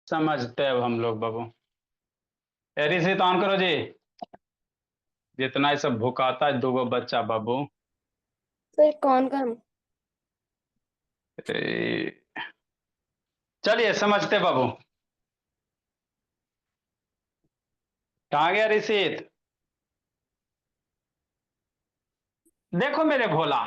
समझते हैं अब हम लोग बाबू। एरी से ऑन करो जी। जितना ये सब भुकाता है दो गो बच्चा बाबू। सर कौन काम। ए, चलिए समझते बाबू। कहाँ गया ऋषित? देखो मेरे भोला,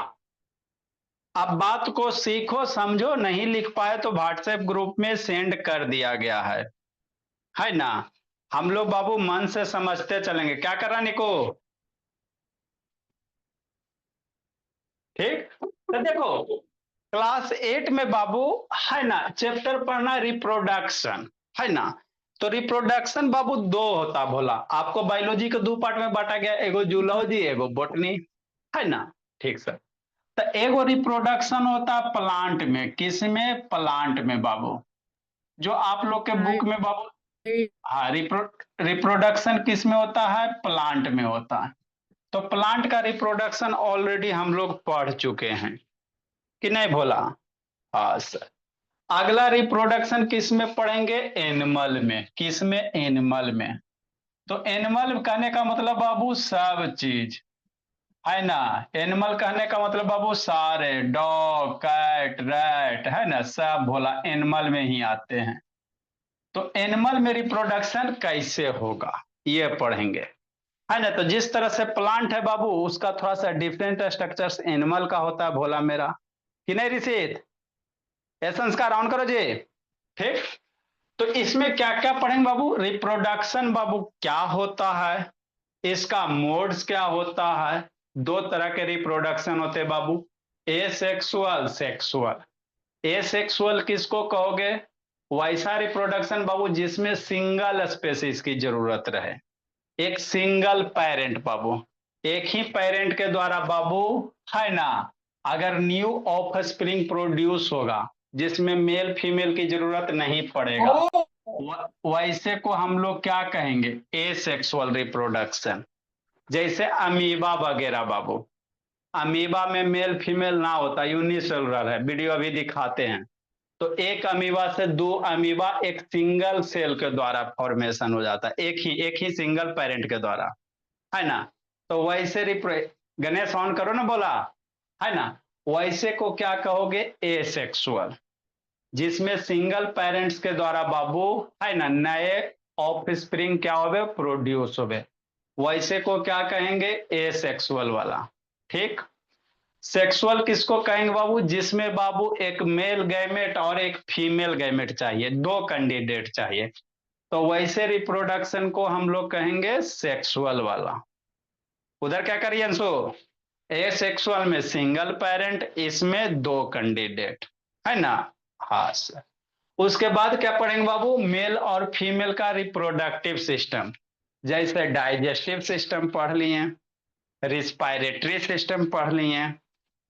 अब बात को सीखो समझो, नहीं लिख पाए तो व्हाट्सएप ग्रुप में सेंड कर दिया गया है ना। हम लोग बाबू मन से समझते चलेंगे। क्या कर रहा निको? ठीक। तो देखो, क्लास 8 में बाबू है ना, चैप्टर पढ़ना रिप्रोडक्शन, है ना। तो रिप्रोडक्शन बाबू दो होता भोला। आपको बायोलॉजी के दो पार्ट में बांटा गया, एगो जूलॉजी एगो बॉटनी, है ना। ठीक सर। तो एगो रिप्रोडक्शन होता है प्लांट में। किस में? प्लांट में बाबू। जो आप लोग के बुक में बाबू। हाँ, रिप्रोडक्शन किस में होता है? प्लांट में होता है। तो प्लांट का रिप्रोडक्शन ऑलरेडी हम लोग पढ़ चुके हैं कि नहीं भोला? हाँ सर। अगला रिप्रोडक्शन किस में पढ़ेंगे? एनिमल में। किस में? एनिमल में। तो एनिमल कहने का मतलब बाबू सब चीज, है ना। एनिमल कहने का मतलब बाबू सारे, डॉग कैट रैट, है ना, सब भोला एनिमल में ही आते हैं। तो एनिमल में रिप्रोडक्शन कैसे होगा ये पढ़ेंगे, है ना। तो जिस तरह से प्लांट है बाबू, उसका थोड़ा सा डिफरेंट स्ट्रक्चर्स एनिमल का होता है भोला मेरा, कि नहीं ऋषित? ये संस्कार ऑन करो जी। ठीक। तो इसमें क्या क्या पढ़ेंगे बाबू? रिप्रोडक्शन बाबू क्या होता है, इसका मोड्स क्या होता है। दो तरह के रिप्रोडक्शन होते हैं बाबू, asexual sexual. Asexual किसको कहोगे? वैसा रिप्रोडक्शन बाबू जिसमें सिंगल स्पेसिस की जरूरत रहे, एक सिंगल पेरेंट बाबू, एक ही पेरेंट के द्वारा बाबू, है ना। अगर न्यू ऑफ स्प्रिंग प्रोड्यूस होगा जिसमें मेल फीमेल की जरूरत नहीं पड़ेगा, वैसे को हम लोग क्या कहेंगे? ए सेक्सुअल रिप्रोडक्शन। जैसे अमीबा वगैरह बाबू। अमीबा में मेल फीमेल ना होता, यूनिसेलुलर है, वीडियो अभी दिखाते हैं। तो एक अमीबा से दो अमीबा एक सिंगल सेल के द्वारा फॉर्मेशन हो जाता है, एक ही सिंगल पेरेंट के द्वारा, है ना। तो वैसे गणेश ऑन करो ना बोला, है ना। वैसे को क्या कहोगे? एसेक्सुअल, जिसमें सिंगल पेरेंट्स के द्वारा बाबू, है ना, नए ऑफ स्प्रिंग क्या होवे? प्रोड्यूस होवे। वैसे को क्या कहेंगे? एसेक्सुअल वाला। ठीक। सेक्सुअल किसको कहेंगे बाबू? जिसमें बाबू एक मेल गैमेट और एक फीमेल गैमेट चाहिए, दो कैंडिडेट चाहिए। तो वैसे रिप्रोडक्शन को हम लोग कहेंगे सेक्सुअल वाला। उधर क्या करिए अंशु? ए सेक्सुअल में सिंगल पेरेंट, इसमें दो कैंडिडेट, है ना। हाँ सर। उसके बाद क्या पढ़ेंगे बाबू? मेल और फीमेल का रिप्रोडक्टिव सिस्टम। जैसे डाइजेस्टिव सिस्टम पढ़ लिए, रिस्पायरेटरी सिस्टम पढ़ लिए,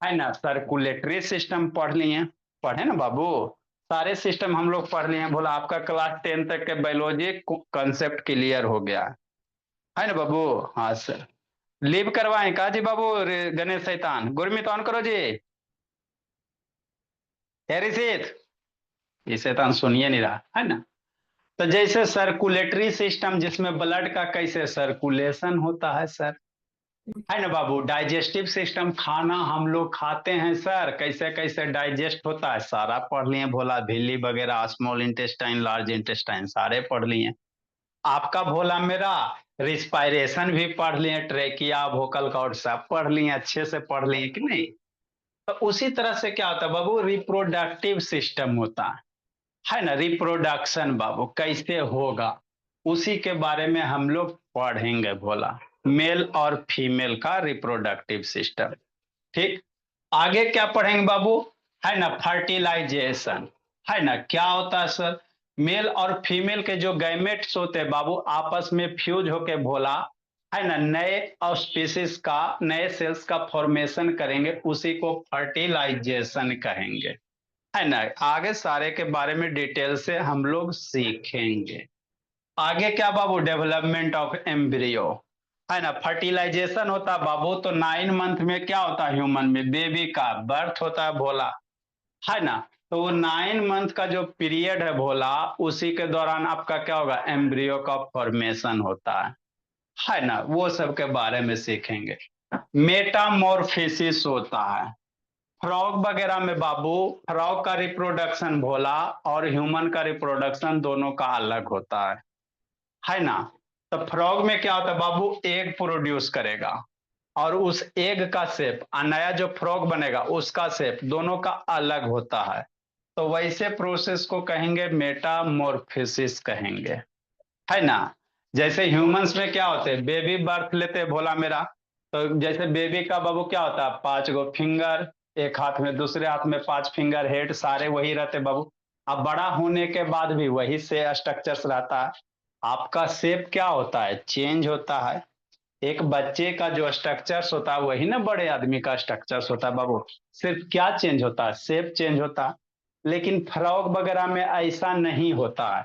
है ना, सर्कुलेटरी सिस्टम पढ़ लिए। पढ़े ना बाबू? सारे सिस्टम हम लोग पढ़ लिए। बोला आपका क्लास 10 तक के बायोलॉजी कंसेप्ट क्लियर हो गया है ना बाबू? हाँ सर। लीव करवाएं का जी बाबू? गणेश शैतान गुरमीत ऑन करो जी। हेरिसित, ये शैतान सुनिए नहीं रहा, है ना। तो जैसे सर्कुलेटरी सिस्टम, जिसमें ब्लड का कैसे सर्कुलेशन होता है सर, है ना बाबू। डाइजेस्टिव सिस्टम, खाना हम लोग खाते हैं सर, कैसे कैसे डाइजेस्ट होता है सारा पढ़ लिए भोला। झिल्ली वगैरह, स्मॉल इंटेस्टाइन लार्ज इंटेस्टाइन सारे पढ़ लिए। आपका भोला मेरा रिस्पायरेशन भी पढ़ लिए, ट्रेकिया वोकल कॉर्ड सब पढ़ लिए, अच्छे से पढ़ लिए कि नहीं। तो उसी तरह से क्या होता है बाबू? रिप्रोडक्टिव सिस्टम होता है ना। रिप्रोडक्शन बाबू कैसे होगा, उसी के बारे में हम लोग पढ़ेंगे भोला। मेल और फीमेल का रिप्रोडक्टिव सिस्टम। ठीक। आगे क्या पढ़ेंगे बाबू? है ना, फर्टिलाइजेशन। है ना, क्या होता है सर? मेल और फीमेल के जो गैमेट्स होते हैं बाबू, आपस में फ्यूज होके भोला, है ना, नए स्पीसीज का, नए सेल्स का फॉर्मेशन करेंगे, उसी को फर्टिलाइजेशन कहेंगे, है ना। आगे सारे के बारे में डिटेल से हम लोग सीखेंगे। आगे क्या बाबू? डेवलपमेंट ऑफ एम्ब्रियो, है ना। फर्टिलाइजेशन होता है बाबू, तो 9 मंथ में क्या होता है? ह्यूमन में बेबी का बर्थ होता है भोला, है ना। तो वो 9 मंथ का जो पीरियड है भोला, उसी के दौरान आपका क्या होगा, एम्ब्रियो का फॉर्मेशन होता है ना, वो सब के बारे में सीखेंगे। मेटामॉर्फोसिस होता है फ्रॉग वगैरह में बाबू। फ्रॉग का रिप्रोडक्शन भोला और ह्यूमन का रिप्रोडक्शन दोनों का अलग होता है ना। तो फ्रॉग में क्या होता है बाबू, एग प्रोड्यूस करेगा और उस एग का शेप, नया जो फ्रॉग बनेगा उसका शेप दोनों का अलग होता है। तो वैसे प्रोसेस को कहेंगे मेटामॉर्फोसिस कहेंगे, है ना। जैसे ह्यूमंस में क्या होते हैं, बेबी बर्थ लेते हैं भोला मेरा, तो जैसे बेबी का बाबू क्या होता है, 5 गो फिंगर, एक हाथ में दूसरे हाथ में 5 फिंगर, हेड सारे वही रहते बाबू। अब बड़ा होने के बाद भी वही से स्ट्रक्चर्स रहता है। आपका शेप क्या होता है, चेंज होता है। एक बच्चे का जो स्ट्रक्चर्स होता है वही ना बड़े आदमी का स्ट्रक्चर्स होता है बाबू। सिर्फ क्या चेंज होता है, शेप चेंज होता है। लेकिन फ्रॉग वगैरह में ऐसा नहीं होता है।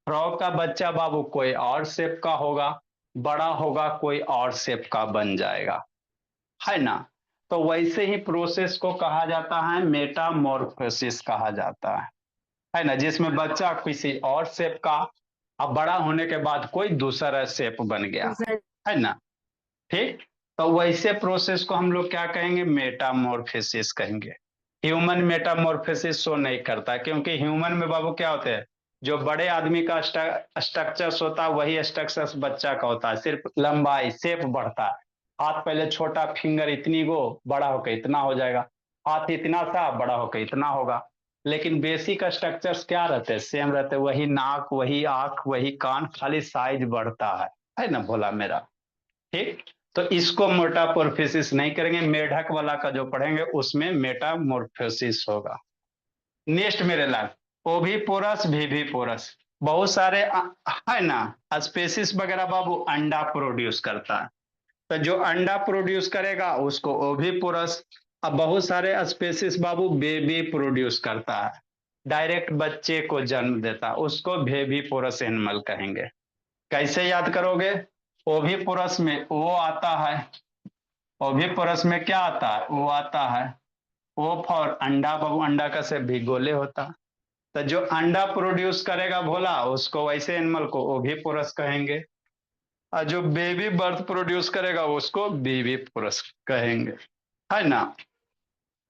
फ्रॉग का बच्चा बाबू कोई और शेप का होगा, बड़ा होगा कोई और शेप का बन जाएगा, है ना। तो वैसे ही प्रोसेस को कहा जाता है मेटामॉर्फोसिस कहा जाता है ना, जिसमें बच्चा किसी और शेप का, अब बड़ा होने के बाद कोई दूसरा शेप बन गया, है ना। ठीक। तो वैसे प्रोसेस को हम लोग क्या कहेंगे, मेटामॉर्फोसिस कहेंगे। ह्यूमन मेटामॉर्फोसिस शो नहीं करता, क्योंकि ह्यूमन में बाबू क्या होते हैं, जो बड़े आदमी का स्ट्रक्चर्स होता है वही स्ट्रक्चर्स बच्चा का होता है, सिर्फ लंबाई शेप बढ़ता है। हाथ पहले छोटा, फिंगर इतनी गो, बड़ा होकर इतना हो जाएगा। हाथ इतना सा, बड़ा होकर इतना होगा। लेकिन बेसिक स्ट्रक्चर्स क्या रहते हैं, सेम रहते हैं, वही नाक, वही आंख, वही कान, खाली साइज बढ़ता है ना भोला मेरा। ठीक। तो इसको मेटामॉर्फोसिस नहीं करेंगे, मेढक वाला का जो पढ़ेंगे उसमें मेटामॉर्फोसिस होगा। नेक्स्ट मेरे लाल, ओविपोरस विविपोरस, बहुत सारे है ना स्पेसिस वगैरह बाबू अंडा प्रोड्यूस करता है। तो जो अंडा प्रोड्यूस करेगा उसको ओविपोरस। अब बहुत सारे स्पेसिस बाबू बेबी प्रोड्यूस करता है, डायरेक्ट बच्चे को जन्म देता है, उसको बेबीपोरस एनिमल कहेंगे। कैसे याद करोगे, ओविपोरस में वो आता है, ओविपोरस में क्या आता है, वो आता है। ओ फॉर अंडा बाबू, अंडा का से भिगोले होता। तो जो अंडा प्रोड्यूस करेगा भोला उसको, वैसे एनिमल को ओविपोरस कहेंगे। और जो बेबी बर्थ प्रोड्यूस करेगा उसको बेबी पोरस कहेंगे, है ना।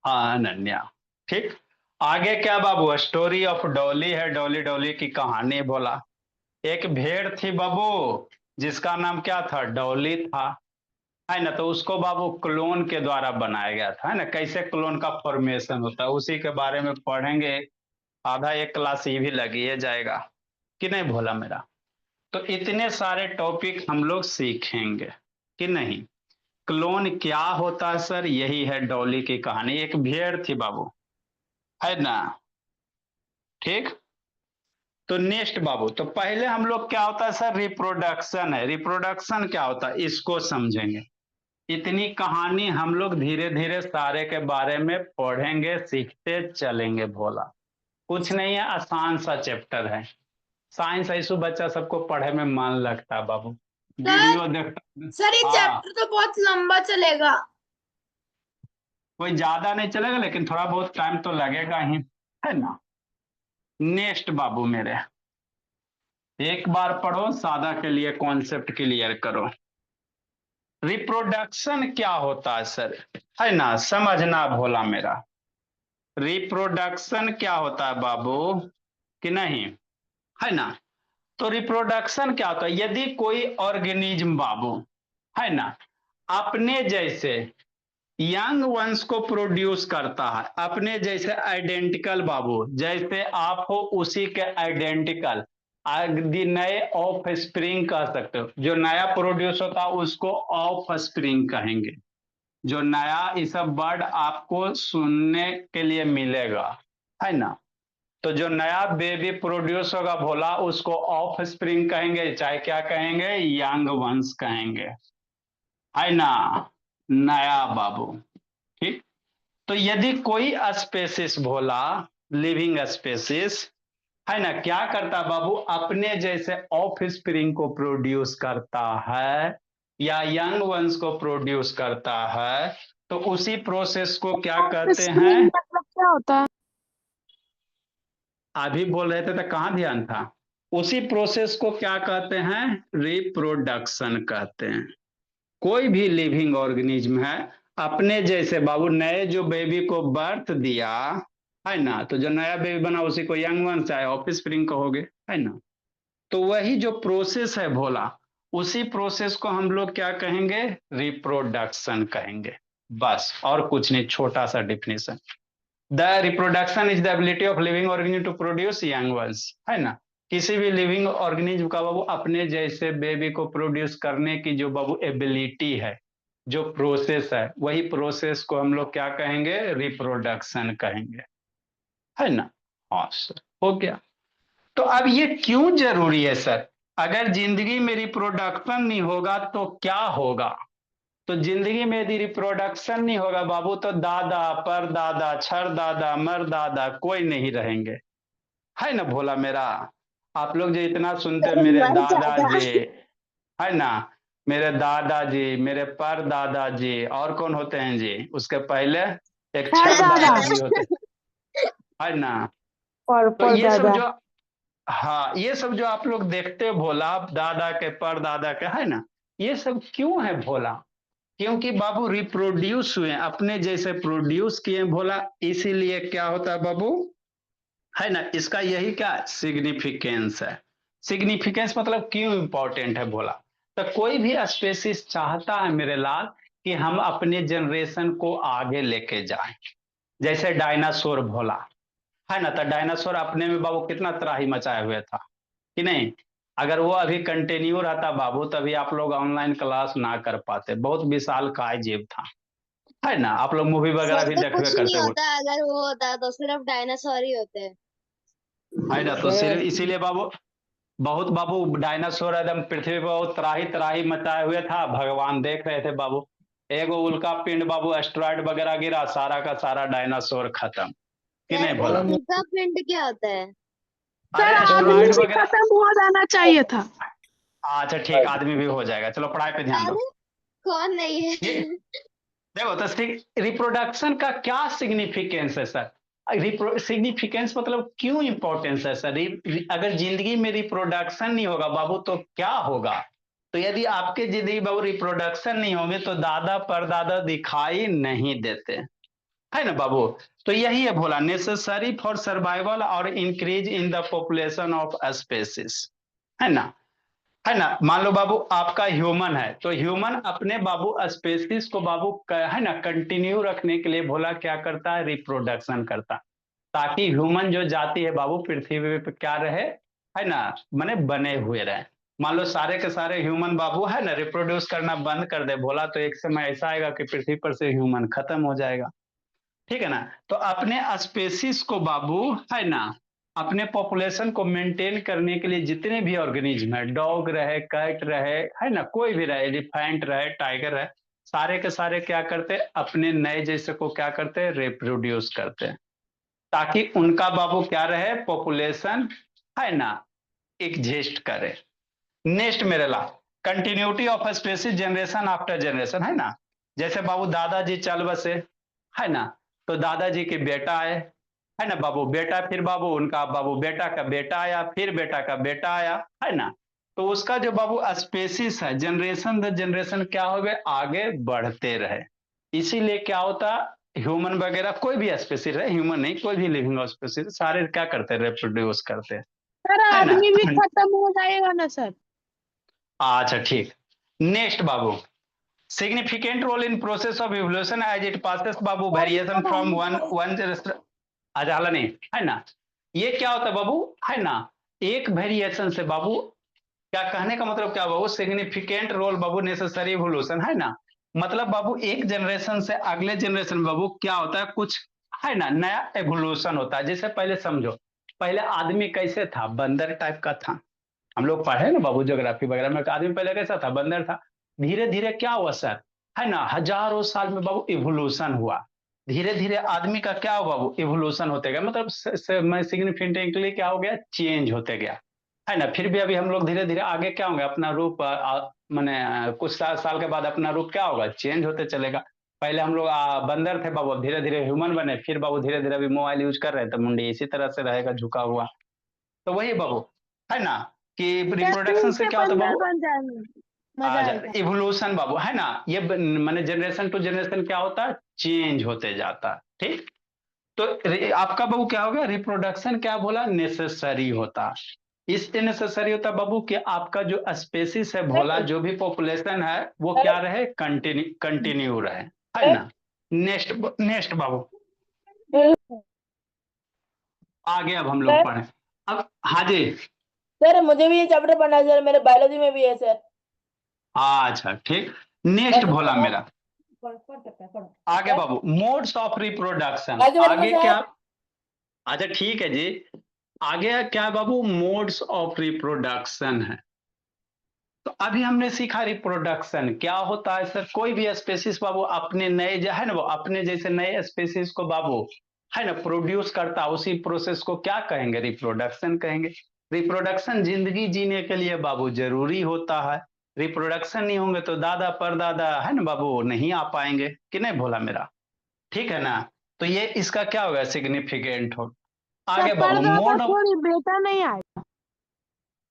हाँ अनन्या। ठीक। आगे क्या बाबू, स्टोरी ऑफ डॉली है, डॉली डॉली की कहानी बोला। एक भेड़ थी बाबू, जिसका नाम क्या था, डॉली था, है ना। तो उसको बाबू क्लोन के द्वारा बनाया गया था, है ना। कैसे क्लोन का फॉर्मेशन होता है उसी के बारे में पढ़ेंगे। आधा एक क्लास ये भी लगी है जाएगा कि नहीं भोला मेरा। तो इतने सारे टॉपिक हम लोग सीखेंगे कि नहीं। क्लोन क्या होता है सर, यही है डॉली की कहानी। एक भेड़ थी बाबू, है ना। ठीक। तो नेक्स्ट बाबू, तो पहले हम लोग क्या होता है सर, रिप्रोडक्शन है। रिप्रोडक्शन क्या होता है इसको समझेंगे। इतनी कहानी हम लोग धीरे धीरे सारे के बारे में पढ़ेंगे, सीखते चलेंगे भोला। कुछ नहीं है, आसान सा चैप्टर है। साइंस ऐसु बच्चा सबको पढ़े में मन लगता है बाबू, सर वीडियो देखता। सर ये हाँ, चैप्टर तो बहुत लंबा चलेगा। कोई ज्यादा नहीं चलेगा लेकिन थोड़ा बहुत टाइम तो लगेगा ही, है ना। नेक्स्ट बाबू मेरे, एक बार पढ़ो, सादा के लिए कॉन्सेप्ट क्लियर करो। रिप्रोडक्शन क्या होता है सर, है ना, समझना भोला मेरा। रिप्रोडक्शन क्या होता है बाबू कि नहीं, है ना। तो रिप्रोडक्शन क्या होता है, यदि कोई ऑर्गेनिज्म बाबू, है ना, अपने जैसे यंग वंश को प्रोड्यूस करता है, अपने जैसे आइडेंटिकल बाबू, जैसे आप हो उसी के आइडेंटिकल, यदि नए ऑफ स्प्रिंग कह सकते हो, जो नया प्रोड्यूस होता है उसको ऑफ स्प्रिंग कहेंगे। जो नया ये सब वर्ड आपको सुनने के लिए मिलेगा, है ना। तो जो नया बेबी प्रोड्यूस होगा भोला उसको ऑफ स्प्रिंग कहेंगे, चाहे क्या कहेंगे, यंग वंश कहेंगे, है ना, नया बाबू। ठीक। तो यदि कोई स्पेसिस भोला, लिविंग स्पेसिस, है ना, क्या करता बाबू, अपने जैसे ऑफ स्प्रिंग को प्रोड्यूस करता है या यंग वंश को प्रोड्यूस करता है, तो उसी प्रोसेस को क्या कहते हैं। स्प्रिंग मतलब क्या होता है? अभी बोल रहे थे तो कहाँ ध्यान था। उसी प्रोसेस को क्या कहते हैं, रिप्रोडक्शन कहते हैं। कोई भी लिविंग ऑर्गेनिज्म है, अपने जैसे बाबू नए जो बेबी को बर्थ दिया है ना, तो जो नया बेबी बना उसी को यंग वन चाहे ऑफ स्प्रिंग कहोगे, है ना। तो वही जो प्रोसेस है भोला, उसी प्रोसेस को हम लोग क्या कहेंगे, रिप्रोडक्शन कहेंगे। बस और कुछ नहीं, छोटा सा definition. The reproduction is the ability of living organism to produce young ones, है ना। किसी भी लिविंग ऑर्गेनिज्म का बाबू अपने जैसे बेबी को प्रोड्यूस करने की जो बाबू एबिलिटी है, जो प्रोसेस है, वही प्रोसेस को हम लोग क्या कहेंगे, रिप्रोडक्शन कहेंगे, है ना। हाँ सर, हो गया। तो अब ये क्यों जरूरी है सर, अगर जिंदगी में रिप्रोडक्शन नहीं होगा तो क्या होगा। तो जिंदगी में यदि रिप्रोडक्शन नहीं होगा बाबू, तो दादा परदादा छरदादा मरदादा कोई नहीं रहेंगे, है ना भोला मेरा। आप लोग जो इतना सुनते हैं, सर मेरे मर जाएगा। दादाजी, है ना, मेरे दादाजी, मेरे परदादाजी, और कौन होते हैं जी उसके पहले, एक हर छर दादा। दादाजी होते हैं, है ना। तो पर ये सब दादा। जो, हाँ ये सब जो आप लोग देखते हो भोला, दादा के परदादा के, है ना, ये सब क्यों है भोला, क्योंकि बाबू रिप्रोड्यूस हुए, अपने जैसे प्रोड्यूस किए भोला, इसीलिए क्या होता है बाबू, है ना। इसका यही क्या सिग्निफिकेंस है। सिग्निफिकेंस मतलब क्यों इंपॉर्टेंट है भोला। तो कोई भी स्पेसिस चाहता है मेरे लाल कि हम अपने जनरेशन को आगे लेके जाएं, जैसे डायनासोर भोला, है ना। तो डायनासोर अपने में बाबू कितना त्राही मचाए हुए था कि नहीं। अगर वो अभी कंटिन्यू रहता बाबू, तभी आप लोग ऑनलाइन क्लास ना कर पाते, बहुत विशाल काय जीव था, है ना। आप लोग मूवी वगैरह सर भी तो देखते कुछ नहीं करते हो, होता, अगर वो होता तो सिर्फ डायनासोर ही होते। है ना। तो सिर्फ इसीलिए बाबू, बहुत बाबू डायनासोर एकदम पृथ्वी पर बहुत त्राही त्राही मचाए हुए था, भगवान देख रहे थे बाबू। एगो उल्का पिंड बाबू एस्ट्रॉइड वगैरह गिरा, सारा का सारा डायनासोर खत्म, कि नहीं सर भोला। उल्का पिंड क्या होता है? अरे सर आदमी एस्ट्रॉइड भी वगैरह, खत्म हो जाना चाहिए था। अच्छा ठीक, आदमी भी हो जाएगा, चलो पढ़ाई पे ध्यान दो। अरे कौन नहीं ये है? देखो, तो रिप्रोडक्शन का क्या सिग्निफिकेंस है सर। सिग्निफिकेंस मतलब क्यों इंपॉर्टेंस है सर। अगर जिंदगी में रिप्रोडक्शन नहीं होगा बाबू तो क्या होगा। तो यदि आपके जिंदगी बाबू रिप्रोडक्शन नहीं होंगे तो दादा परदादा दिखाई नहीं देते, है ना बाबू। तो यही है भोला, नेसेसरी फॉर सर्वाइवल और increase in the population of species, है ना। है ना। मान लो बाबू आपका ह्यूमन है, तो ह्यूमन अपने बाबू स्पेसीज को बाबू है ना कंटिन्यू रखने के लिए भोला क्या करता है, रिप्रोडक्शन करता, ताकि ह्यूमन जो जाति है बाबू पृथ्वी पे क्या रहे, है ना, माने बने हुए रहे। मान लो सारे के सारे ह्यूमन बाबू है ना रिप्रोड्यूस करना बंद कर दे भोला, तो एक समय ऐसा आएगा कि पृथ्वी पर से ह्यूमन खत्म हो जाएगा, ठीक है ना। तो अपने स्पेसीज को बाबू, है ना, अपने पॉपुलेशन को मेंटेन करने के लिए जितने भी ऑर्गेनिज्म है, डॉग रहे, कैट रहे, है ना, कोई भी रहे, एलिफेंट रहे, टाइगर रहे, सारे के सारे क्या करते, अपने नए जैसे को क्या करते, रिप्रोड्यूस करते, ताकि उनका बाबू क्या रहे, पॉपुलेशन, है ना, एग्जिस्ट करे। नेक्स्ट मेरे ला, continuity of species generation after generation, है ना। जैसे बाबू दादाजी चल बसे, है ना, तो दादाजी के बेटा आए, है ना बाबू, बेटा फिर बाबू उनका बाबू बेटा का बेटा आया, फिर बेटा का बेटा आया, है ना। तो उसका जो बाबू स्पेसिस है, जनरेशन द जनरेशन क्या हो गए, आगे बढ़ते रहे। इसीलिए क्या होता, ह्यूमन वगैरह कोई भी स्पेसिस है, ह्यूमन नहीं कोई भी लिविंग स्पेसिस, सारे क्या करते, रिप्रोड्यूस करते, सर है ना। आदमी भी खत्म हो जाएगा ना सर। अच्छा ठीक। नेक्स्ट बाबू, significant role in process of evolution as it passes बाबू वेरिएशन फ्रॉम वन वन, अजाला नहीं, है ना। ये क्या होता है बाबू, है ना, एक वेरिएशन से बाबू, क्या कहने का मतलब क्या बाबू, सिग्निफिकेंट रोल बाबू नेसेसरी इवोल्यूशन, है ना। मतलब बाबू एक जनरेशन से अगले जनरेशन बाबू क्या होता है, कुछ है ना नया एवोल्यूशन होता है। जैसे पहले समझो, पहले आदमी कैसे था, बंदर टाइप का था। हम लोग पढ़े ना बाबू ज्योग्राफी वगैरह में, आदमी पहले कैसा था, बंदर था। धीरे धीरे क्या हुआ सर, है ना, हजारों साल में बाबू इवोल्यूशन हुआ। धीरे धीरे आदमी का क्या हुआ बाबू, इवोल्यूशन होते गया, मतलब सिग्निफिकेंटली क्या हो गया, चेंज होते गया, है ना। फिर भी अभी हम लोग धीरे धीरे आगे क्या होंगे, अपना रूप माने कुछ साल के बाद अपना रूप क्या होगा, चेंज होते चलेगा। पहले हम लोग बंदर थे बाबू, धीरे धीरे ह्यूमन बने, फिर बाबू धीरे धीरे अभी मोबाइल यूज कर रहे थे, मुंडी इसी तरह से रहेगा झुका हुआ। तो वही बाबू है ना कि रिप्रोडक्शन से से क्या होता है बंदर बाबू, बन जाएंगे, मजा आएगा। इवोल्यूशन बाबू है ना, ये माने जनरेशन टू जनरेशन क्या होता है, चेंज होते जाता है। ठीक, तो आपका बाबू क्या हो गया, रिप्रोडक्शन क्या बोला, नेसेसरी होता है। इसलिए नेसेसरी होता है बाबू कि आपका जो स्पेसिस है भोला, जो भी पॉपुलेशन है वो क्या रहे, कंटिन्यू रहे, है ना। नेक्स्ट नेक्स्ट बाबू, आगे अब हम लोग पढ़े। अब हाँ जी, सर मुझे भी ये चैप्टर पढ़ना है सर, मेरे बायोलॉजी में भी है सर। अच्छा ठीक, नेक्स्ट भोला मेरा आगे बाबू, मोड्स ऑफ रिप्रोडक्शन। आगे क्या, अच्छा ठीक है जी, आगे क्या है बाबू, मोड्स ऑफ रिप्रोडक्शन है। तो अभी हमने सीखा रिप्रोडक्शन क्या होता है सर, कोई भी स्पेसिस बाबू अपने नए जो है ना, वो अपने जैसे नए स्पेसिस को बाबू है ना प्रोड्यूस करता है, उसी प्रोसेस को क्या कहेंगे, रिप्रोडक्शन कहेंगे। रिप्रोडक्शन जिंदगी जीने के लिए बाबू जरूरी होता है, रिप्रोडक्शन नहीं होंगे तो दादा परदादा है ना बाबू नहीं आ पाएंगे, कि नहीं भोला मेरा, ठीक है ना। तो ये इसका क्या होगा, सिग्निफिकेंट हो। आगे बाबू, परदादा मोड ऑफ, कोई बेटा नहीं आएगा।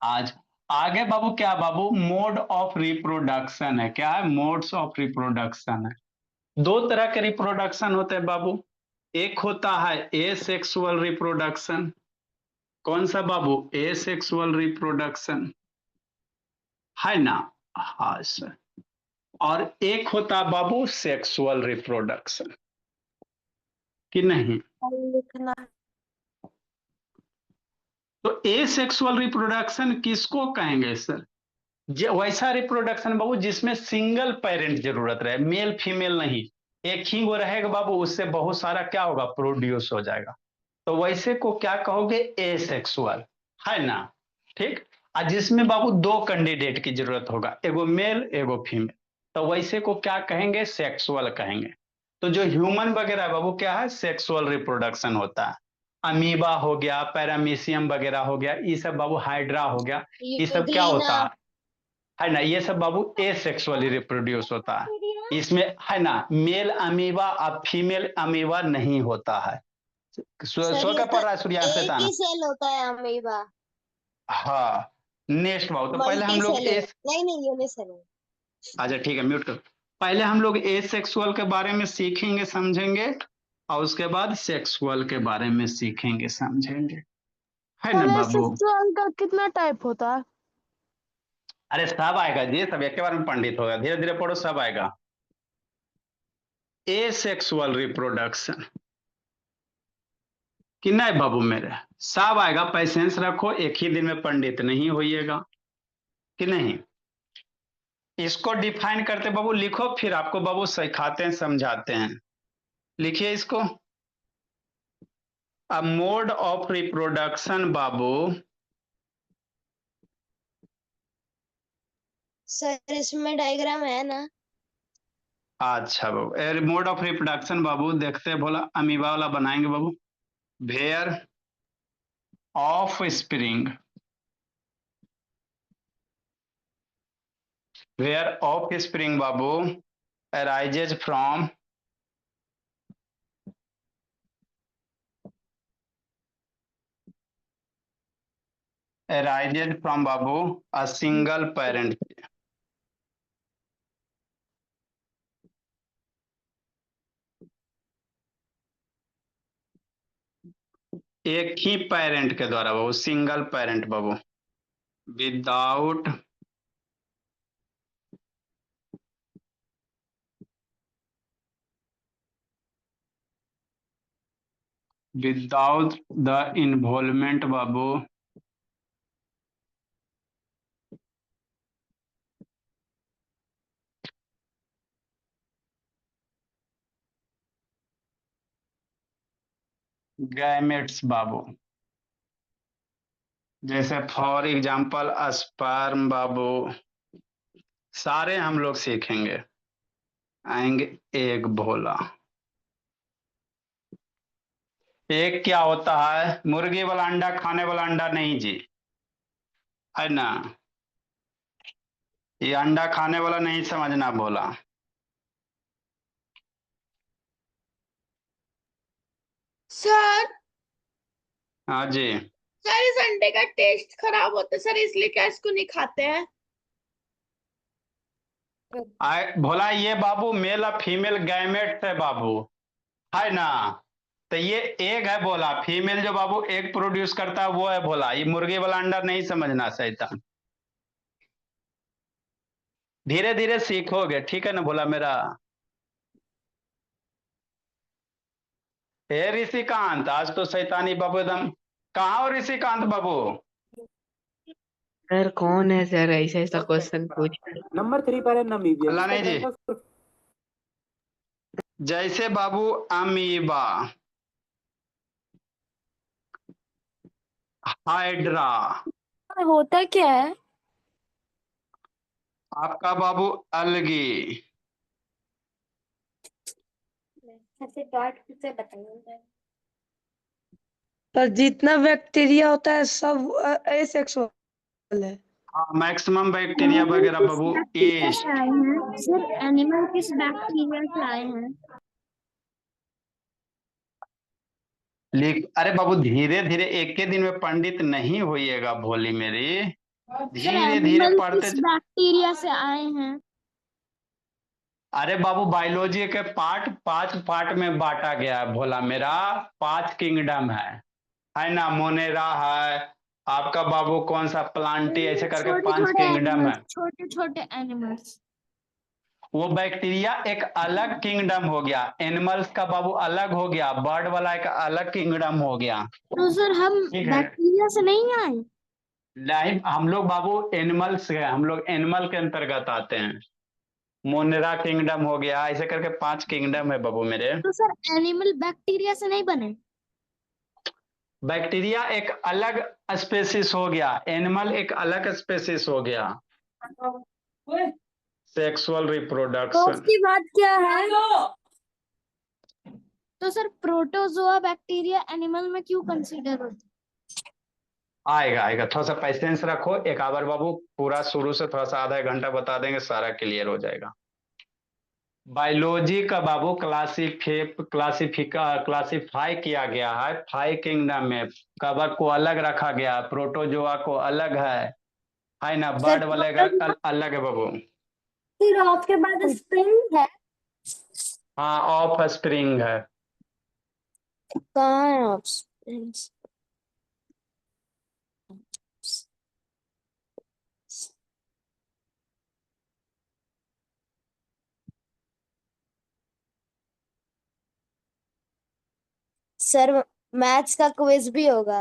आज आगे बाबू क्या बाबू, मोड ऑफ रिप्रोडक्शन है, क्या है, मोड्स ऑफ रिप्रोडक्शन है। दो तरह के रिप्रोडक्शन होते हैं बाबू, एक होता है ए सेक्सुअल रिप्रोडक्शन। कौन सा बाबू, ए सेक्सुअल रिप्रोडक्शन है ना, हाँ सर। और एक होता है बाबू सेक्सुअल रिप्रोडक्शन, कि नहीं। लिखना तो ए सेक्सुअल रिप्रोडक्शन किसको कहेंगे सर, वैसा रिप्रोडक्शन बाबू जिसमें सिंगल पेरेंट जरूरत रहे, मेल फीमेल नहीं, एक ही वो रहेगा बाबू, उससे बहुत सारा क्या होगा, प्रोड्यूस हो जाएगा। तो वैसे को क्या कहोगे, एसेक्सुअल, है ना। ठीक, और जिसमें बाबू दो कैंडिडेट की जरूरत होगा, एगो मेल एगो फीमेल, तो वैसे को क्या कहेंगे, सेक्सुअल कहेंगे। तो जो ह्यूमन वगैरह है बाबू क्या है, सेक्सुअल रिप्रोडक्शन होता है। अमीबा हो गया, पैरामीशियम वगैरह हो गया, ये सब बाबू, हाइड्रा हो गया, ये सब क्या यूग्लिना। होता है ना, ये सब बाबू एसेक्सुअली रिप्रोड्यूस होता है। इसमें है ना मेल अमीबा और फीमेल अमीबा नहीं होता है। सर सो ये क्या तो पढ़ रहा है सूर्यांश एक ताना, ही सेल होता है अमीबा। हाँ। नेक्स्ट बाबू, तो पहले मल्टी हम लोग सेल है, नहीं नहीं यूनिसेल है। अच्छा ठीक है म्यूट कर। पहले हम लोग एसेक्सुअल के बारे में सीखेंगे समझेंगे, और उसके बाद सेक्सुअल के बारे में सीखेंगे समझेंगे, है ना सर बाबू। सेक्सुअल का कितना टाइप होता है? अरे सब आएगा जी, सब एक के बारे में पंडित होगा, धीरे धीरे पढ़ो सब आएगा। एसेक्सुअल रिप्रोडक्शन, कि नहीं बाबू मेरे, सब आएगा, पेशेंस रखो, एक ही दिन में पंडित नहीं होइएगा, कि नहीं। इसको डिफाइन करते बाबू लिखो, फिर आपको बाबू सिखाते हैं समझाते हैं। लिखिए इसको, अ मोड ऑफ रिप्रोडक्शन बाबू, सर इसमें डायग्राम है ना। अच्छा बाबू, मोड ऑफ रिप्रोडक्शन बाबू देखते हैं भोला, अमीबा वाला बनाएंगे बाबू। Where offspring, where offspring बाबू अराइजेज फ्रॉम बाबू अ सिंगल पेरेंट, एक ही पेरेंट के द्वारा बाबू, सिंगल पेरेंट बाबू, विदाउट द इन्वॉल्वमेंट बाबू गैमेट्स बाबू, जैसे फॉर एग्जांपल स्पर्म बाबू, सारे हम लोग सीखेंगे, आएंगे। एक भोला, एक क्या होता है, मुर्गी वाला अंडा खाने वाला अंडा नहीं जी, है ना, ये अंडा खाने वाला नहीं समझना भोला। सर हाँ जी। सर इस अंडे का टेस्ट खराब होता है सर, इसलिए क्या इसको नहीं खाते हैं? भोला ये बाबू मेल और फीमेल गैमेट्स है बाबू, है ना। तो ये एग है बोला, फीमेल जो बाबू एग प्रोड्यूस करता है वो है भोला, ये मुर्गी वाला अंडा नहीं समझना शैतान। धीरे धीरे सीखोगे, ठीक है ना भोला मेरा। हे ऋषिकांत, आज तो शैतानी बाबू एकदम। कहाँ हो ऋषिकांत बाबू? सर कौन है सर ऐसा ऐसा क्वेश्चन पूछ रहे हैं? नंबर 3 पर है नामीबिया। अल्लाह इसका नहीं जी। ग्रैंड जैसे बाबू अमीबा, हाइड्रा, होता क्या है? आपका बाबू अलगी, पर जितना बैक्टीरिया होता है सब एसेक्सुअल है। मैक्सिमम बैक्टीरिया वगैरह बाबू ईस्ट। आए हैं सर, एनिमल किस बैक्टीरिया से आए हैं? लिख, अरे बाबू धीरे धीरे, एक के दिन में पंडित नहीं होइएगा भोली मेरी, धीरे धीरे एनिमल पढ़ते किस बैक्टीरिया से आए हैं? अरे बाबू बायोलॉजी के पार्ट 5 पार्ट में बांटा गया है भोला मेरा, 5 किंगडम है ना। मोनेरा है, आपका बाबू कौन सा प्लांटी, ऐसे करके छोटे 5 किंगडम है। छोटे छोटे एनिमल्स। वो बैक्टीरिया एक अलग किंगडम हो गया, एनिमल्स का बाबू अलग हो गया, बर्ड वाला एक अलग किंगडम हो गया। तो सर हम ठीक है। बैक्टीरिया से नहीं आए? नहीं, हम लोग बाबू एनिमल्स है, हम लोग एनिमल के अंतर्गत आते हैं। मोनेरा किंगडम हो गया, ऐसे करके 5 किंगडम है बाबू मेरे। तो सर एनिमल बैक्टीरिया से नहीं बने? बैक्टीरिया एक अलग स्पेसिस हो गया, एनिमल एक अलग स्पेसिस हो गया। सेक्सुअल तो रिप्रोडक्शन। उसकी बात क्या है? तो सर प्रोटोजोआ बैक्टीरिया एनिमल में क्यों कंसीडर होता आएगा आएगा, थोड़ा सा पेशेंस रखो, एक आवर बाबू पूरा शुरू से थोड़ा सा आधा 1 घंटा बता देंगे, सारा क्लियर हो जाएगा। बायोलॉजी का बाबू क्लासिफाई किया गया है 5 किंगडम में। कवक को अलग रखा गया, प्रोटोजोआ को अलग है ना, बर्ड वाले का अलग है बाबू। फिर आपके बाद स्प्रिंग है? हाँ, ऑफ स्प्रिंग है। कहाँ है ऑफ? सर मैथ्स का क्विज भी होगा?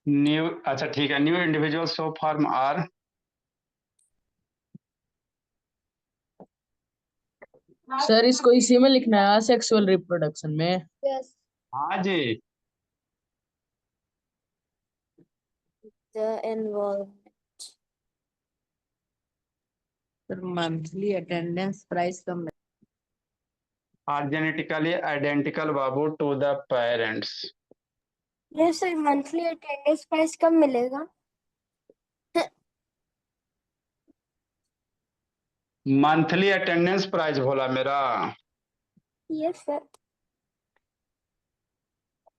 न्यू, अच्छा ठीक है, new individual so form are. Sir इसको इसी में लिखना है सेक्सुअल रिप्रोडक्शन में। यस। हाँ जी। The involve. Sir monthly attendance prize come are genetically identical बाबू टू द पेरेंट्स। ये सर मंथली अटेंडेंस प्राइस कब मिलेगा? मंथली अटेंडेंस प्राइस भोला मेरा। Yes sir.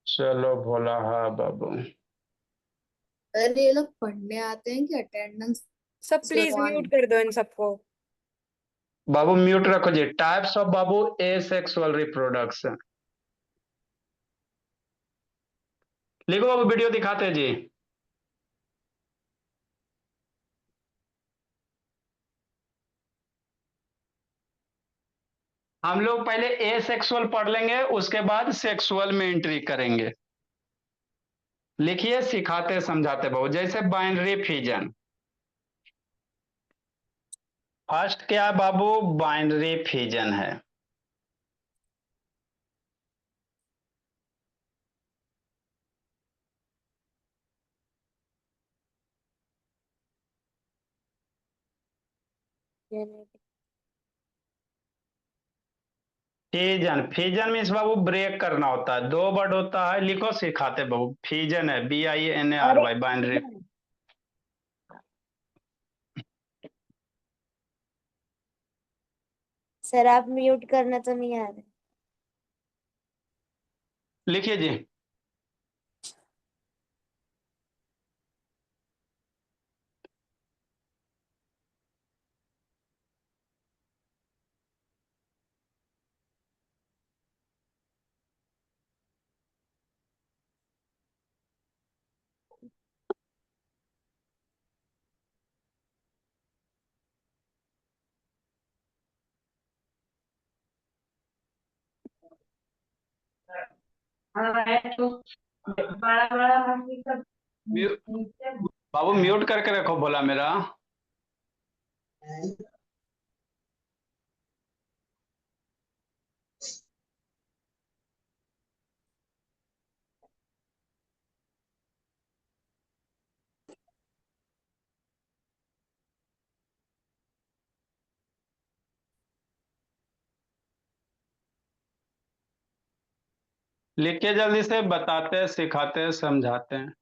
चलो भोला, हाँ बाबू। अरे ये लोग पढ़ने आते हैं कि अटेंडेंस? सब प्लीज म्यूट कर दो इन सबको। बाबू म्यूट रखो जी। टाइप्स ऑफ बाबू ए सेक्सुअल रिप्रोडक्शन। लिखो बाबू, वीडियो दिखाते हैं जी। हम लोग पहले ए सेक्सुअल पढ़ लेंगे, उसके बाद सेक्सुअल में एंट्री करेंगे। लिखिए, सिखाते समझाते बाबू। जैसे बाइनरी फिजन, फर्स्ट क्या बाबू? बाइनरी फिजन है। फिजन, फिजन मीन्स बाबू ब्रेक करना होता है, 2 वर्ड होता है, लिखो सिखाते बाबू। फिजन है BINARY, बाइनरी। सर आप म्यूट करना तो नहीं आ रहे? लिखिए जी। बाबू म्यूट करके रखो बोला मेरा। लिख के जल्दी से, बताते हैं, सिखाते हैं, समझाते हैं।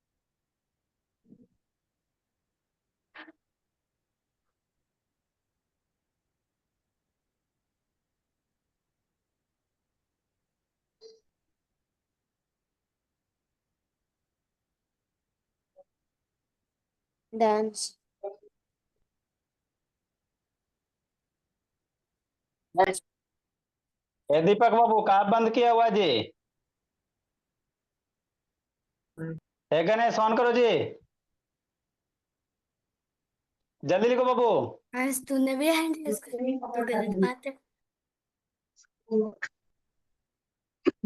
डांस। ए दीपक बाबू कहाँ बंद किया हुआ जी? ए गणेश ऑन करो जी, जल्दी लिखो बाबू। आज तूने भी हैंड रेस करी तो गलत बात है।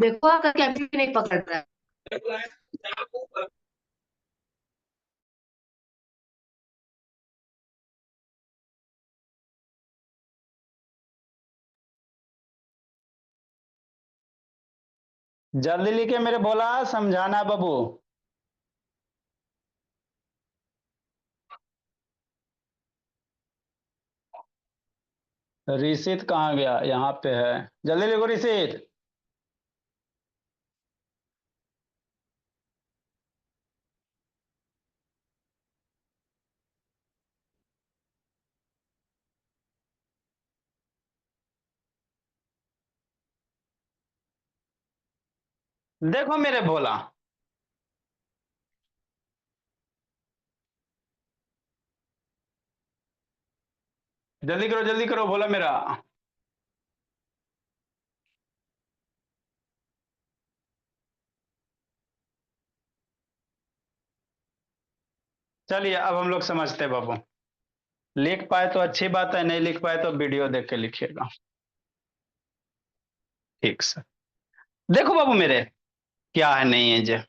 देखो आपका कैप्शन नहीं पकड़ रहा है। जल्दी लिखे मेरे बोला, समझाना बाबू। ऋषित कहाँ गया? यहाँ पे है, जल्दी लिखो ऋषित। देखो मेरे भोला, जल्दी करो भोला मेरा। चलिए अब हम लोग समझते हैं बाबू। लिख पाए तो अच्छी बात है, नहीं लिख पाए तो वीडियो देख के लिखिएगा। ठीक सर। देखो बाबू मेरे, क्या है नहीं है जे,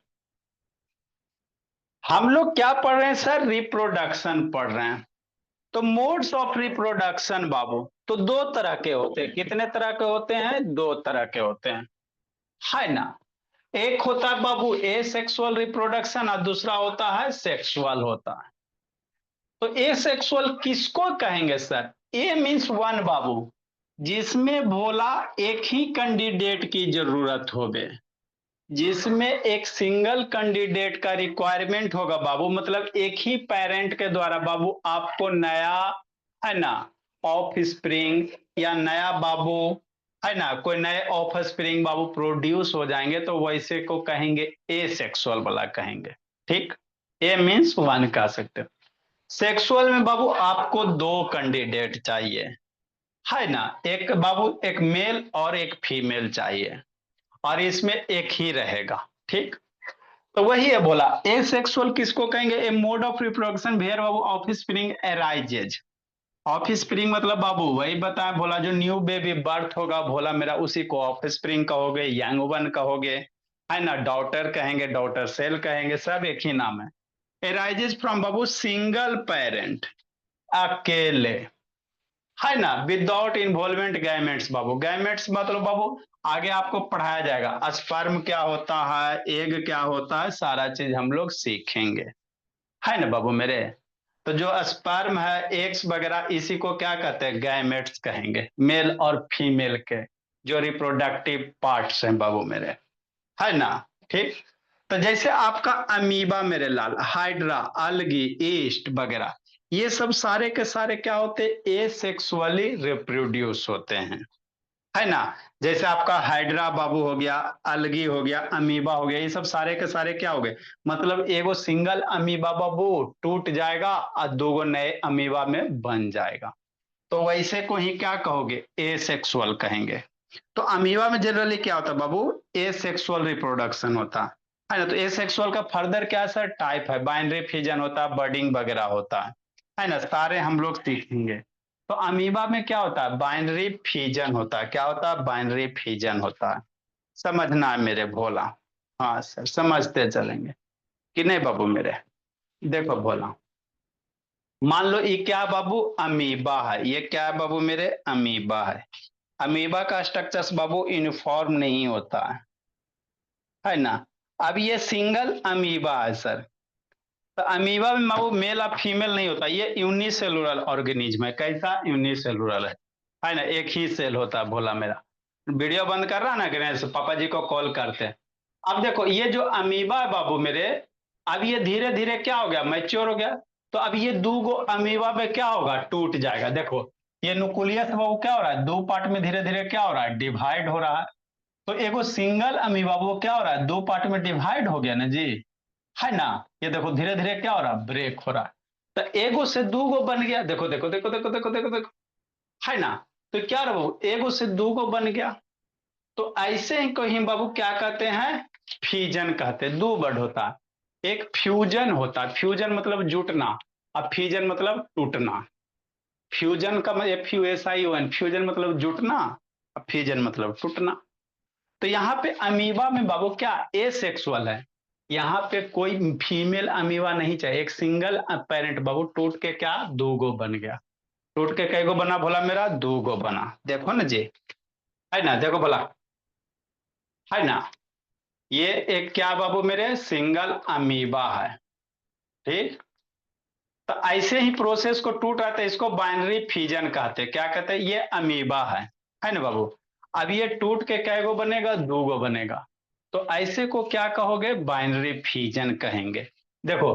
हम लोग क्या पढ़ रहे हैं सर? रिप्रोडक्शन पढ़ रहे हैं। तो मोड्स ऑफ रिप्रोडक्शन बाबू तो दो तरह के होते हैं। कितने तरह के होते हैं? दो तरह के होते हैं, है ना। एक होता है बाबू ए सेक्सुअल रिप्रोडक्शन और दूसरा होता है सेक्सुअल होता है। तो ए सेक्सुअल किसको कहेंगे सर? ए मीन्स वन बाबू, जिसमें भोला एक ही कैंडिडेट की जरूरत होगे, जिसमें एक सिंगल कैंडिडेट का रिक्वायरमेंट होगा बाबू, मतलब एक ही पेरेंट के द्वारा बाबू आपको नया, है ना, ऑफ स्प्रिंग या नया बाबू, है ना, कोई नए ऑफ स्प्रिंग बाबू प्रोड्यूस हो जाएंगे, तो वैसे को कहेंगे ए सेक्सुअल वाला कहेंगे। ठीक, ए मीन्स वन कह सकते हो। सेक्सुअल में बाबू आपको दो कैंडिडेट चाहिए, है ना, एक बाबू एक मेल और एक फीमेल चाहिए, और इसमें एक ही रहेगा। ठीक, तो वही है बोला ए सेक्सुअल किसको कहेंगे? A mode of reproduction where बाबू offspring arises. Offspring मतलब बाबू वही बताया भोला, जो न्यू बेबी बर्थ होगा भोला मेरा, उसी को ऑफ स्प्रिंग कहोगे, यंग वन कहोगे, है ना, डॉटर कहेंगे, डॉटर सेल कहेंगे, सब एक ही नाम है। Arises from Babu single parent, अकेले, है ना, विदाउट इन्वॉल्वमेंट गैमेट्स बाबू। गैमेट्स मतलब बाबू आगे आपको पढ़ाया जाएगा, स्पर्म क्या होता है, एग क्या होता है, सारा चीज हम लोग सीखेंगे, है ना बाबू मेरे। तो जो स्पर्म है, एग्स वगैरह, इसी को क्या कहते हैं? गैमेट्स कहेंगे, मेल और फीमेल के जो रिप्रोडक्टिव पार्ट्स हैं बाबू मेरे, है ना। ठीक, तो जैसे आपका अमीबा मेरे लाल, हाइड्रा, अलगी, ईस्ट वगैरह, ये सब सारे के सारे क्या होते हैं? ए सेक्सुअली रिप्रोड्यूस होते हैं, है ना। जैसे आपका हाइड्रा बाबू हो गया, अलगी हो गया, अमीबा हो गया, ये सब सारे के सारे क्या हो गए, मतलब एगो सिंगल अमीबा बाबू टूट जाएगा और दो गो नए अमीबा में बन जाएगा। तो वैसे को ही क्या कहोगे, एसेक्सुअल कहेंगे। तो अमीबा में जनरली क्या होता है बाबू, एसेक्सुअल रिप्रोडक्शन होता है ना। तो एसेक्सुअल का फर्दर क्या सर टाइप है, बाइनरी फिजन होता है, बर्डिंग वगैरह होता है ना, सारे हम लोग सीखेंगे। तो अमीबा में क्या होता है, बाइनरी फिजन होता है। क्या होता है, बाइनरी फिजन होता है। समझना है मेरे भोला, हाँ सर समझते चलेंगे कि नहीं बाबू मेरे। देखो भोला, मान लो ये क्या बाबू, अमीबा है। ये क्या है बाबू मेरे, अमीबा है। अमीबा का स्ट्रक्चर बाबू यूनिफॉर्म नहीं होता है ना। अब ये सिंगल अमीबा है सर। तो अमीबा में बाबू मेल और फीमेल नहीं होता, ये यूनिसेलुलर ऑर्गेनिज्म है। कैसा, यूनिसेलुलर है ना, एक ही सेल होता है भोला मेरा। वीडियो बंद कर रहा ना गणेश, पापा जी को कॉल करते हैं। अब देखो ये जो अमीबा है बाबू मेरे, अब ये धीरे धीरे क्या हो गया, मैच्योर हो गया। तो अब ये दो गो अमीबा में क्या होगा, टूट जाएगा। देखो ये न्यूक्लियस बाबू क्या हो रहा है, दो पार्ट में धीरे धीरे क्या हो रहा है, डिवाइड हो रहा है। तो एगो सिंगल अमीबा वो क्या हो रहा है, दो पार्ट में डिवाइड हो गया ना जी, है ना। ये देखो धीरे धीरे क्या हो रहा है, ब्रेक हो रहा है। तो एगो से दो गो बन गया, देखो देखो देखो देखो देखो देखो देखो, है ना। तो क्या रहा बाबू, एगो से दो गो बन गया। तो ऐसे ही कहीं बाबू क्या कहते हैं, फ्यूजन कहते हैं। दो वर्ड होता है, एक फ्यूजन होता है, फ्यूजन मतलब जुटना, और फ्यूजन मतलब टूटना। फ्यूजन का मतलब FUSION, फ्यूजन मतलब जुटना, और फ्यूजन मतलब टूटना। तो यहाँ पे अमीबा में बाबू क्या एसेक्सुअल है, यहाँ पे कोई फीमेल अमीबा नहीं चाहिए। एक सिंगल पेरेंट बाबू टूट के क्या दो गो बन गया। टूट के कई गो बना भोला मेरा, दो गो बना। देखो ना जी, है ना, देखो भोला, है ना। ये एक क्या बाबू मेरे, सिंगल अमीबा है, ठीक। तो ऐसे ही प्रोसेस को टूट रहा था, इसको बाइनरी फिजन कहते हैं। क्या कहते हैं, ये अमीबा है ना बाबू। अब ये टूट के कै गो बनेगा, दो गो बनेगा। तो ऐसे को क्या कहोगे, बाइनरी फिजन कहेंगे। देखो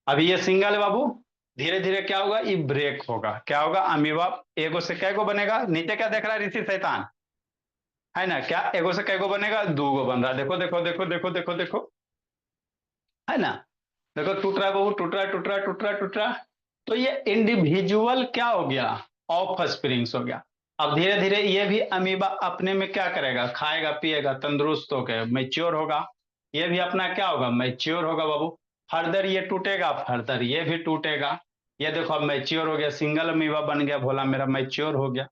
अब ये सिंगल है बाबू, धीरे धीरे क्या होगा, ये ब्रेक होगा। क्या होगा, अमीबा एगो से कै गो बनेगा, नीचे क्या देख रहा है ऋषि शैतान, है ना। क्या एगो से कै गो बनेगा, दो गो बन रहा है। देखो देखो देखो देखो देखो देखो, है ना। देखो टूट रहा है बाबू, टूट रहा है टूट रहा है टूट रहा है टूट रहा है। तो ये इंडिविजुअल क्या हो गया, ऑफ स्प्रिंग्स हो गया। अब धीरे धीरे ये भी अमीबा अपने में क्या करेगा, खाएगा पिएगा, तंदुरुस्त होकर मैच्योर होगा। ये भी अपना क्या होगा, मैच्योर होगा बाबू। फर्दर ये टूटेगा, फर्दर ये भी टूटेगा। ये देखो अब मैच्योर हो गया, सिंगल अमीबा बन गया भोला मेरा, मैच्योर हो गया,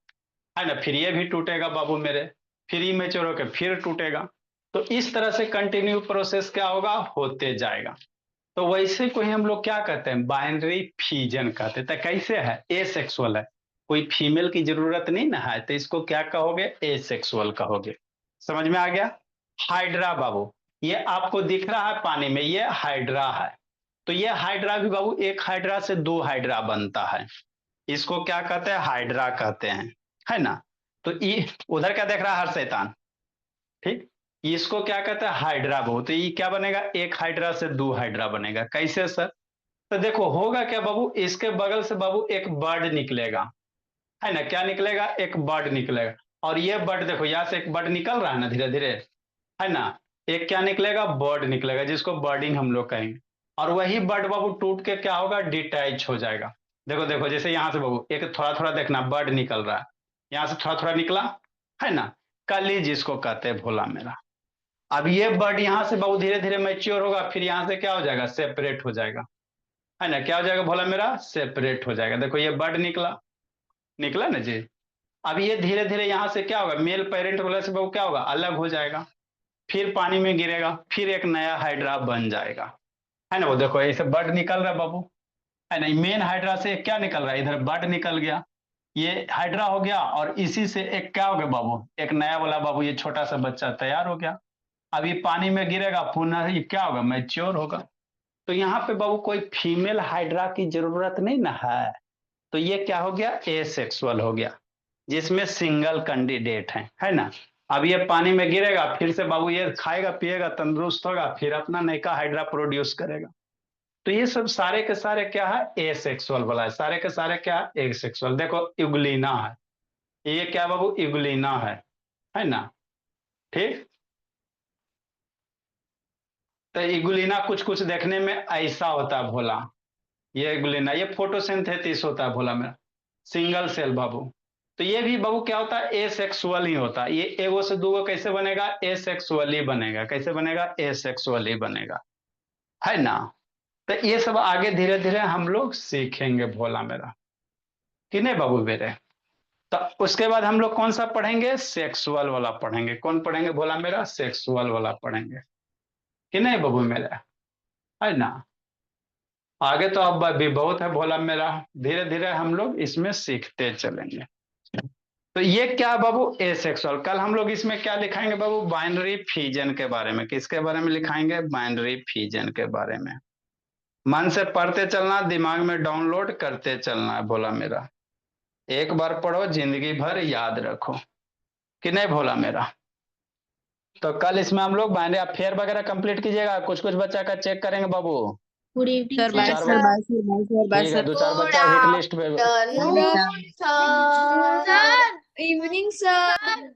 है ना। फिर ये भी टूटेगा बाबू मेरे, फिर ये मैच्योर होकर फिर टूटेगा। तो इस तरह से कंटिन्यू प्रोसेस क्या होगा, होते जाएगा। तो वैसे को ही हम लोग क्या कहते हैं, बाइनरी फिजन कहते हैं। तो कैसे है, एसेक्सुअल है, कोई फीमेल की जरूरत नहीं ना है, तो इसको क्या कहोगे, एसेक्सुअल कहोगे। समझ में आ गया। हाइड्रा बाबू, ये आपको दिख रहा है पानी में, ये हाइड्रा है। तो ये हाइड्रा भी बाबू, एक हाइड्रा से दो हाइड्रा बनता है, इसको क्या कहते हैं, हाइड्रा कहते हैं, है ना। तो ये उधर क्या देख रहा है, हर शैतान, ठीक। इसको क्या कहते हैं, हाइड्रा बाबू। तो ये क्या बनेगा, एक हाइड्रा से दो हाइड्रा बनेगा। कैसे सर, तो देखो होगा क्या बाबू, इसके बगल से बाबू एक बर्ड निकलेगा, है ना। क्या निकलेगा, एक बर्ड निकलेगा। और ये बर्ड देखो, यहाँ से एक बर्ड निकल रहा है ना धीरे धीरे, है ना। एक क्या निकलेगा, बर्ड निकलेगा, जिसको बर्डिंग हम लोग कहेंगे। और वही बर्ड बाबू टूट के क्या होगा, डिटैच हो जाएगा। देखो देखो, जैसे यहाँ से बाबू एक थोड़ा थोड़ा देखना, बर्ड निकल रहा है, यहाँ से थोड़ा थोड़ा निकला, है ना। कली जिसको कहते हैं भोला मेरा। अब ये बर्ड यहाँ से बाबू धीरे धीरे मैच्योर होगा, फिर यहाँ से क्या हो जाएगा, सेपरेट हो जाएगा, है ना। क्या हो जाएगा भोला मेरा, सेपरेट हो जाएगा। देखो ये बर्ड निकला, निकला ना जी। अब ये धीरे धीरे यहाँ से क्या होगा, मेल पेरेंट वाला से बाबू क्या होगा, अलग हो जाएगा, फिर पानी में गिरेगा, फिर एक नया हाइड्रा बन जाएगा, है ना। वो देखो ऐसे बर्ड निकल रहा है बाबू, है ना। मेन हाइड्रा से क्या निकल रहा है, इधर बर्ड निकल गया, ये हाइड्रा हो गया, और इसी से एक क्या हो गया बाबू, एक नया वाला बाबू, ये छोटा सा बच्चा तैयार हो गया। अब ये पानी में गिरेगा, पुनः ये क्या होगा, मैच्योर होगा। तो यहाँ पे बाबू कोई फीमेल हाइड्रा की जरूरत नहीं ना है। तो ये क्या हो गया, एसेक्सुअल हो गया, जिसमें सिंगल कैंडिडेट है ना। अब ये पानी में गिरेगा, फिर से बाबू ये खाएगा पिएगा, तंदुरुस्त होगा, फिर अपना नयका हाइड्रा प्रोड्यूस करेगा। तो ये सब सारे के सारे क्या है, एसेक्सुअल वाला है। सारे के सारे क्या है, एसेक्सुअल। देखो यूग्लिना है, ये क्या बाबू, यूग्लिना है। है ना, ठीक। तो इगुलिना कुछ कुछ देखने में ऐसा होता है भोला, ये इगुलिना, ये फोटोसिंथेसिस होता है भोला मेरा, सिंगल सेल बाबू। तो ये भी बाबू क्या होता है, एसेक्सुअल ही होता है। ये एगो से दूगो कैसे बनेगा, एसेक्सुअली बनेगा। कैसे बनेगा, एसेक्सुअली बनेगा, है ना। तो ये सब आगे धीरे धीरे हम लोग सीखेंगे भोला मेरा, कि नहीं बाबू मेरे। तो उसके बाद हम लोग कौन सा पढ़ेंगे, सेक्सुअल वाला पढ़ेंगे। कौन पढ़ेंगे भोला मेरा, सेक्सुअल वाला पढ़ेंगे, कि नहीं बाबू मेरा, है ना। आगे तो अब भी बहुत है भोला मेरा, धीरे धीरे हम लोग इसमें सीखते चलेंगे। तो ये क्या बाबू, एसेक्सुअल। कल हम लोग इसमें क्या लिखाएंगे बाबू, बाइनरी फिजन के बारे में। किसके बारे में लिखाएंगे, बाइनरी फिजन के बारे में। मन से पढ़ते चलना, दिमाग में डाउनलोड करते चलना है भोला मेरा। एक बार पढ़ो, जिंदगी भर याद रखो, कि नहीं भोला मेरा। तो कल इसमें हम लोग बाइनरी, आप फेयर वगैरह कंप्लीट कीजिएगा। कुछ कुछ बच्चा का चेक करेंगे बाबू। गुड इवनिंग सर बाय चार sir bye sir bye sir bye ठीक है, सर। दो चार बच्चा हिट लिस्ट पे आफ्टरनून सर। Evening sir